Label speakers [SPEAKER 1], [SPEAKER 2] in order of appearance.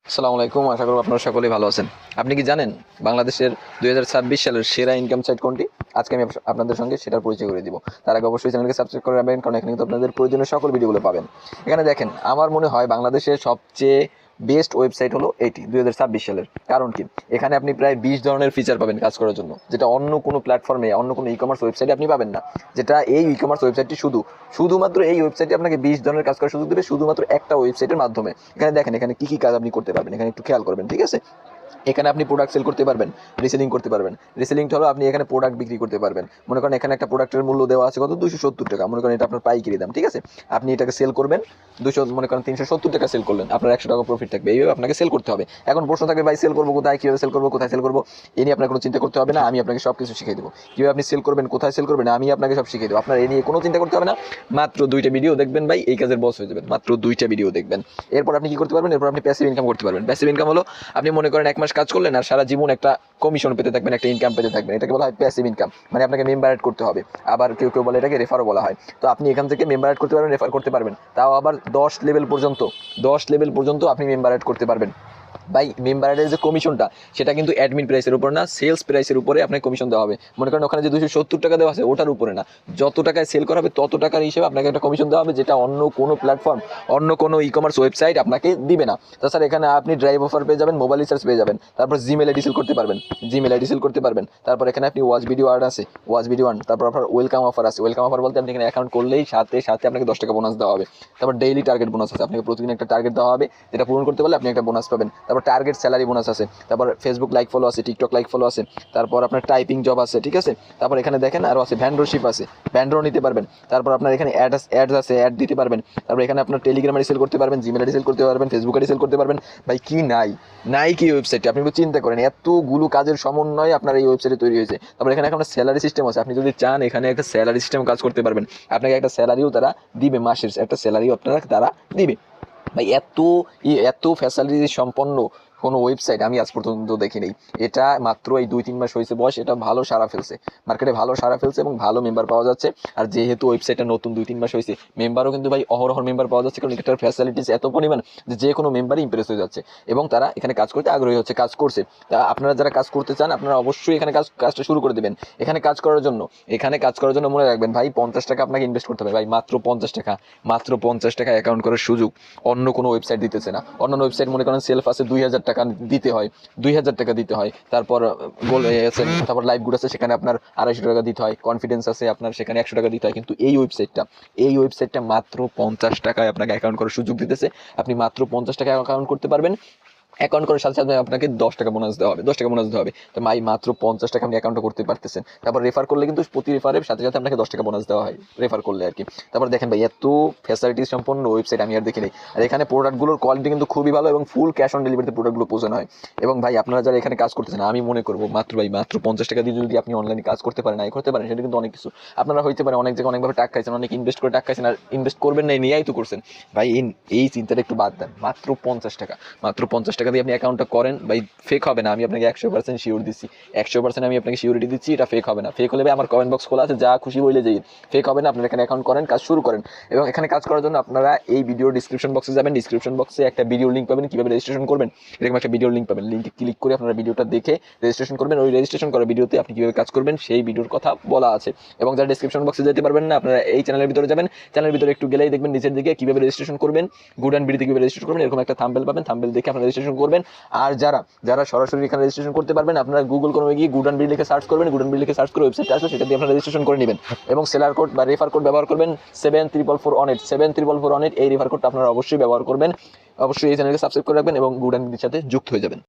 [SPEAKER 1] আসসালামু আলাইকুম, আশা করব আপনারা সকলেই ভালো আছেন। আপনি কি জানেন বাংলাদেশের 2026 সালের সেরা ইনকাম সাইট কোনটি? আজকে আমি আপনাদের সঙ্গে সেটার পরিচয় করে দিব। তার আগে অবশ্যই চ্যানেলকে সাবস্ক্রাইব করে রাখবেন, কারণ এখানে কিন্তু আপনাদের প্রয়োজনীয় সকল ভিডিওগুলো পাবেন। এখানে দেখেন, আমার মনে হয় বাংলাদেশের সবচেয়ে বেস্ট ওয়েবসাইট হলো এইটি 2026 সালের। কারণ কি, এখানে আপনি প্রায় 20 ধরনের ফিচার পাবেন কাজ করার জন্য, যেটা অন্য কোনো প্ল্যাটফর্মে, অন্য কোনো ই কমার্স ওয়েবসাইটে আপনি পাবেন না। যেটা এই ই কমার্স ওয়েবসাইটটি শুধুমাত্র এই ওয়েবসাইটে আপনাকে 20 ধরনের কাজ করার সুযোগ দেবে, শুধুমাত্র একটা ওয়েবসাইটের মাধ্যমে। এখানে দেখেন, এখানে কি কি কাজ আপনি করতে পারবেন, এখানে একটু খেয়াল করবেন, ঠিক আছে? এখানে আপনি প্রোডাক্ট সেল করতে পারবেন, রিসেলিং করতে পারবেন। রিসেলিংটা হলো আপনি এখানে প্রোডাক্ট বিক্রি করতে পারবেন। মনে করেন এখানে একটা প্রোডাক্টের মূল্য দেওয়া আছে কত, 270 টাকা। মনে করেন এটা আপনার পাইকারি দাম, ঠিক আছে? আপনি এটাকে সেল করবেন 200, মনে করেন 370 টাকা সেল করলেন, আপনার 100 টাকা প্রফিট থাকবে। এইভাবে আপনাকে সেল করতে হবে। এখন প্রশ্ন থাকবে, ভাই সেল করবো কোথায়, কীভাবে সেল করবো, কোথায় সেল করবো? এ নিয়ে আপনার কোনো চিন্তা করতে হবে না, আমি আপনাকে সব কিছু শিখিয়ে দেবো। কীভাবে আপনি সেল করবেন, কোথায় সেল করবেন, আমি আপনাকে সব শিখিয়ে দেবো। আপনার এ নিয়ে কোনো চিন্তা করতে হবে না। মাত্র 2টা ভিডিও দেখবেন ভাই, এই কাজের বস হয়ে যাবেন। মাত্র 2টা ভিডিও দেখবেন। এরপর আপনি কি করতে পারবেন? এরপর আপনি প্যাসিভ ইনকাম করতে পারবেন। প্যাসিভ ইনকাম হলো, আপনি মনে করেন 1 মাস কাজ করলেন আর সারা জীবন একটা কমিশন পেতে থাকবেন, একটা ইনকাম পেতে থাকবেন। এটাকে বলা হয় প্যাসিভ ইনকাম। মানে আপনাকে মেম্বার অ্যাড করতে হবে। আবার কেউ কেউ বলে এটাকে রেফারও বলা হয়। তো আপনি এখান থেকে মেম্বার অ্যাড করতে পারবেন, রেফার করতে পারবেন। তাও আবার 10 লেভেল পর্যন্ত আপনি মেম্বার অ্যাড করতে পারবেন। ভাই, মেম্বার অ্যাডের যে কমিশনটা, সেটা কিন্তু অ্যাডমিন প্রাইসের উপর না, সেলস প্রাইসের উপরে আপনাকে কমিশন দেওয়া হবে। মনে করেন ওখানে যে 270 টাকা দেওয়া আছে, ওটার উপরে না। যত টাকায় সেল করা হবে তত টাকার হিসেবে আপনাকে একটা কমিশন দেওয়া হবে, যেটা অন্য কোনো প্ল্যাটফর্ম, অন্য কোনো ই কমার্স ওয়েবসাইট আপনাকে দিবে না। তাছাড়া এখানে আপনি ড্রাইভ অফার পেয়ে যাবেন, মোবাইল রিচার্জ পেয়ে যাবেন, তারপর জিমেল আইডি সেল করতে পারবেন, তারপর এখানে আপনি ওয়াচ ভিডিও আর্ন আছে, ওয়াচ ভিডিও আর্ন, তারপর আপনার ওয়েলকাম অফার আছে। ওয়েলকাম অফার বলতে আপনি এখানে অ্যাকাউন্ট করলেই সাথে সাথে আপনাকে 10 টাকা বোনাস দেওয়া হবে। তারপর ডেইলি টার্গেট বোনাস আছে, আপনাকে প্রতিদিন একটা টার্গেট দেওয়া হবে, যেটা পূরণ করতে পারলে আপনি একটা বোনাস পাবেন। তারপর টার্গেট স্যালারি বোনাস আছে। তারপর ফেসবুক লাইক ফলো আছে, টিকটক লাইক ফলো আছে। তারপর আপনার টাইপিং জব আছে, ঠিক আছে? তারপর এখানে দেখেন আরও আছে, ভ্যান্ডরশিপ আছে, ভ্যান্ডরও নিতে পারবেন। তারপর আপনার এখানে অ্যাডস আছে, অ্যাড দিতে পারবেন। তারপর এখানে আপনার টেলিগ্রাম আইডি সেল করতে পারবেন, জিমেল আইডি সেল করতে পারবেন, ফেসবুক আইডি সেল করতে পারবেন। ভাই কি নাই, নাই কি ওয়েবসাইটে? আপনি একটু চিন্তা করেন, এতগুলো কাজের সমন্বয় আপনার এই ওয়েবসাইটে তৈরি হয়েছে। তারপর এখানে একটা স্যালারি সিস্টেম আছে। আপনি যদি চান এখানে একটা স্যালারি সিস্টেম কাজ করতে পারবেন। আপনাকে একটা স্যালারিও তারা দিবে, মাসের একটা স্যালারিও আপনারা তারা দিবে। ভাই এত ফ্যাসিলিটি সম্পন্ন কোনো ওয়েবসাইট আমি আজ পর্যন্ত দেখিনি। এটা মাত্র এই 2-3 মাস হয়েছে বয়স, এটা ভালো সাড়া ফেলছে, মার্কেটে ভালো সাড়া ফেলছে এবং ভালো মেম্বার পাওয়া যাচ্ছে। আর যেহেতু ওয়েবসাইটটা নতুন 2-3 মাস হয়েছে, মেম্বারও কিন্তু ভাই অহরহ মেম্বার পাওয়া যাচ্ছে, কারণ এটার ফ্যাসিলিটিস এত পরিমাণ যে কোনো মেম্বারই ইমপ্রেস হয়ে যাচ্ছে এবং তারা এখানে কাজ করতে আগ্রহী হচ্ছে, কাজ করছে। তা আপনারা যারা কাজ করতে চান, আপনারা অবশ্যই এখানে কাজটা শুরু করে দেবেন। এখানে কাজ করার জন্য মনে রাখবেন ভাই, 50 টাকা আপনাকে ইনভেস্ট করতে হবে। ভাই মাত্র 50 টাকা, মাত্র 50 টাকা অ্যাকাউন্ট করার সুযোগ অন্য কোনো ওয়েবসাইট দিতেছে না। অন্যান্য ওয়েবসাইট মনে করেন সেলফ আছে, 2000 টাকা দিতে হয়, 2000 টাকা দিতে হয়। তারপর গোল আছে, তারপর লাইভ গুড আছে, সেখানে আপনার 250 টাকা দিতে হয়। কনফিডেন্স আছে আপনার, সেখানে 100 টাকা দিতে হয়। কিন্তু এই ওয়েবসাইটটা মাত্র 50 টাকায় আপনাকে অ্যাকাউন্ট করার সুযোগ দিতেছে। আপনি মাত্র 50 টাকা অ্যাকাউন্ট করতে পারবেন। অ্যাকাউন্ট করার সাথে সাথে আপনাকে 10 টাকা বোনাস দেওয়া হবে, 10 টাকা বোনাস দেওয়া হবে। তো মাত্র 50 টাকা আপনি অ্যাকাউন্টটা করতে পারতেছেন। তারপর রেফার করলে কিন্তু প্রতি রেফারের সাথে সাথে আপনাকে 10 টাকা বোনাস দেওয়া হয়, রেফার করলে আর কি। তারপর দেখেন ভাই, এত ফ্যাসিলিটিস সম্পন্ন ওয়েবসাইট আমি আর দেখিনি। আর এখানে প্রোডাক্টগুলোর কোয়ালিটি কিন্তু খুবই ভালো এবং ফুল ক্যাশ অন ডেলিভারিতে প্রোডাক্টগুলো পৌঁছানো হয়। এবং ভাই, আপনারা যারা এখানে কাজ করতেছেন, আমি মনে করবো মাত্র 50 টাকা দিয়ে যদি আপনি অনলাইনে কাজ করতে পারেন, করতে পারেন, সেটা কিন্তু অনেক কিছু। আপনারা হইতে পারে অনেক জায়গায় অনেকভাবে টাকা খাইছেন, অনেক ইনভেস্ট করে টাকা খাইছেন, আর ইনভেস্ট করবেন না, নিয়েই তো করছেন। ভাই এই চিন্তাটা একটু বাদ দেন। মাত্র 50 টাকা, মাত্র 50 টাকা দিয়ে আপনি অ্যাকাউন্টটা করেন। ভাই ফেক হবে না, আমি আপনাকে 100% শিওর দিচ্ছি, 100% আমি আপনাকে শিওরিটি দিচ্ছি, এটা ফেক হবে না। ফেক হলে আমার কমেন্ট বক্স খোলা আছে, যা খুশি বলে যাই, ফেক হবে না। আপনারা এখানে অ্যাকাউন্ট করেন, কাজ শুরু করেন। এবং এখানে কাজ করার জন্য আপনারা এই ভিডিও ডিসক্রিপশন বক্সে যাবেন, ডিসক্রিপশন বক্সে একটা ভিডিও লিঙ্ক পাবেন, কিভাবে রেজিস্ট্রেশন করবেন এরকম একটা ভিডিও লিঙ্ক পাবেন। লিঙ্কে ক্লিক করে আপনারা ভিডিওটা দেখে রেজিস্ট্রেশন করবেন। ওই রেজিস্ট্রেশন করা ভিডিওতে আপনি কিভাবে কাজ করবেন সেই ভিডিওর কথা বলা আছে। এবং যারা ডিসক্রিপশন বক্সে যেতে পারবেন না, আপনারা এই চ্যানেলের ভিতরে যাবেন, চ্যানেলের ভিতরে একটু গেলেই দেখবেন নিচের দিকে কিভাবে রেজিস্ট্রেশন করবেন, গুড অ্যান্ড বিডিতে কিভাবে রেজিস্ট্রেশন করবেন, এরকম একটা থাম্বনেল পাবেন, থাম্বনেল দেখে আপনারা রেজিস্ট্রেশন করবেন। আর যারা সরাসরি এখানে রেজিস্ট্রেশন করতে পারবেন, আপনারা গুগল ক্রোমে গিয়ে গুড অ্যান্ড বিডি লিখে সার্চ করবেন, গুড অ্যান্ড বিডি লিখে সার্চ করে ওয়েবসাইট আসবে, সেটা দিয়ে আপনারা রেজিস্ট্রেশন করে নেবেন। এবং সেলার কোড বা রেফার কোড ব্যবহার করবেন 7444 7444 এই রেফার কোডটা আপনারা অবশ্যই ব্যবহার করবেন। অবশ্যই এই চ্যানেলকে সাবস্ক্রাইব করে রাখবেন এবং গুড অ্যান্ড বিডির সাথে যুক্ত হয়ে যাবেন।